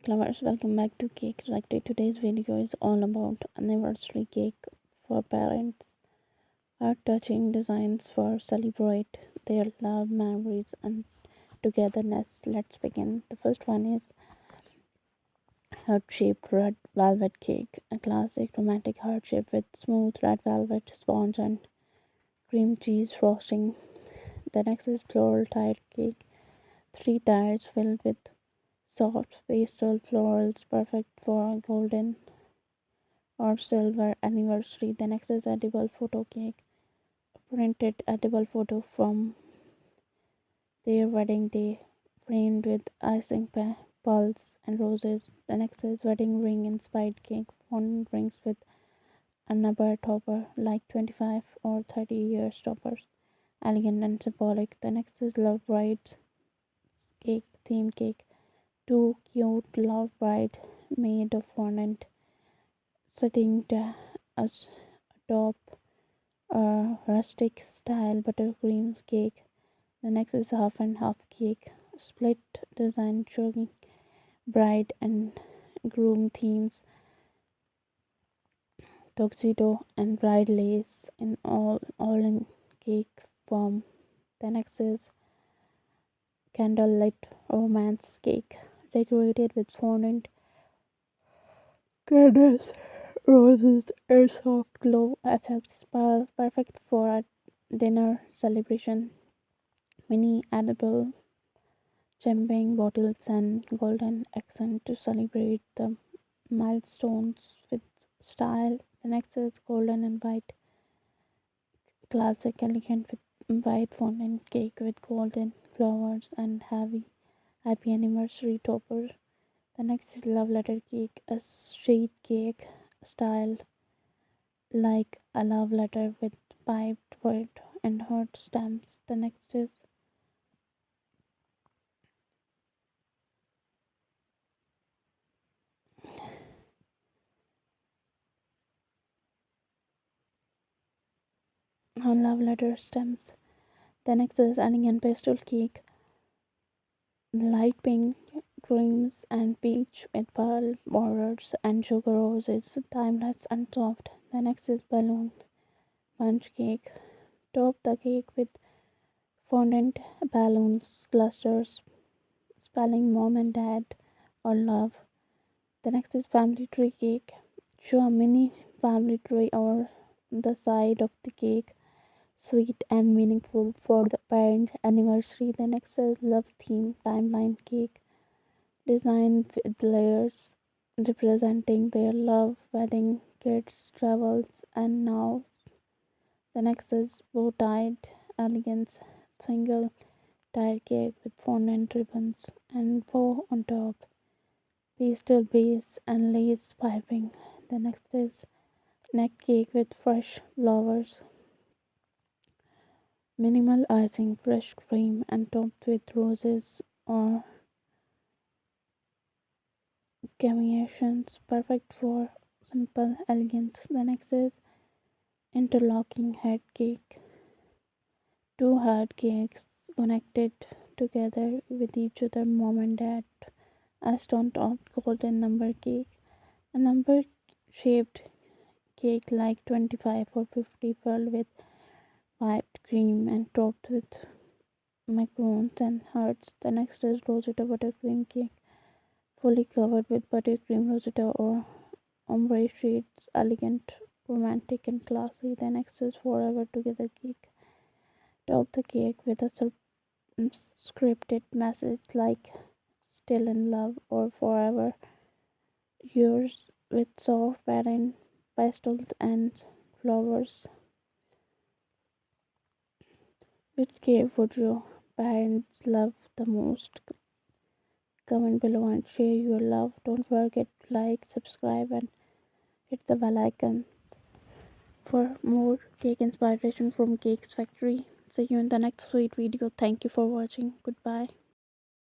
lovers, welcome back to Cake Factory. Today's video is all about anniversary cake for parents. Heart touching designs for celebrate their love, memories, and togetherness. Let's begin. The first one is heart shaped red velvet cake, a classic romantic heart shape with smooth red velvet sponge and cream cheese frosting. The next is floral tire cake, three tires filled with soft pastel florals, perfect for a golden or silver anniversary. The next is edible photo cake, printed edible photo from their wedding day, framed with icing, pearls, and roses. The next is wedding ring inspired cake, fondant rings with a number topper, like 25 or 30 years toppers, elegant and symbolic. The next is love bride's cake, theme cake, two cute love bride made of fondant sitting as atop a rustic style buttercream cake. The next is half and half cake, split design showing bride and groom themes, tuxedo and bride lace in all in cake form. The next is candlelit romance cake, decorated with fondant candles, roses, and soft glow effects, perfect for a dinner celebration. Many edible champagne bottles and golden accent to celebrate the milestones with style. The next is golden and white, classic, elegant with white fondant cake with golden flowers and happy anniversary topper. The next is love letter cake, a street cake style like a love letter with piped wood and heart stamps. The next is love letter stems. The next is elegant pastel cake, light pink creams and peach with pearl borders and sugar roses, timeless and soft. The next is balloon bunch cake. Top the cake with fondant balloons, clusters, spelling mom and dad or love. The next is family tree cake. Show a mini family tree or the side of the cake, sweet and meaningful for the parent anniversary. The next is love theme timeline cake, designed with layers representing their love, wedding, kids, travels, and now. The next is bow tied elegance, single tied cake with fondant ribbons and bow on top, pastel base and lace piping. The next is neck cake with fresh flowers, minimal icing, fresh cream, and topped with roses or carnations, perfect for simple elegance. The next is interlocking head cake, two heart cakes connected together with each other, mom and dad, a stone topped golden number cake, a number shaped cake like 25 or 50 filled with whipped cream and topped with macarons and hearts. The next is Rosetta buttercream cake, fully covered with buttercream rosetta or ombre shades, elegant, romantic, and classy. The next is Forever Together cake. Top the cake with a scripted message like Still in Love or Forever Yours with soft pattern pastels and flowers. Which cake would your parents love the most? Comment below and share your love. Don't forget to like, subscribe, and hit the bell icon for more cake inspiration from Cakes Factory. See you in the next sweet video. Thank you for watching. Goodbye.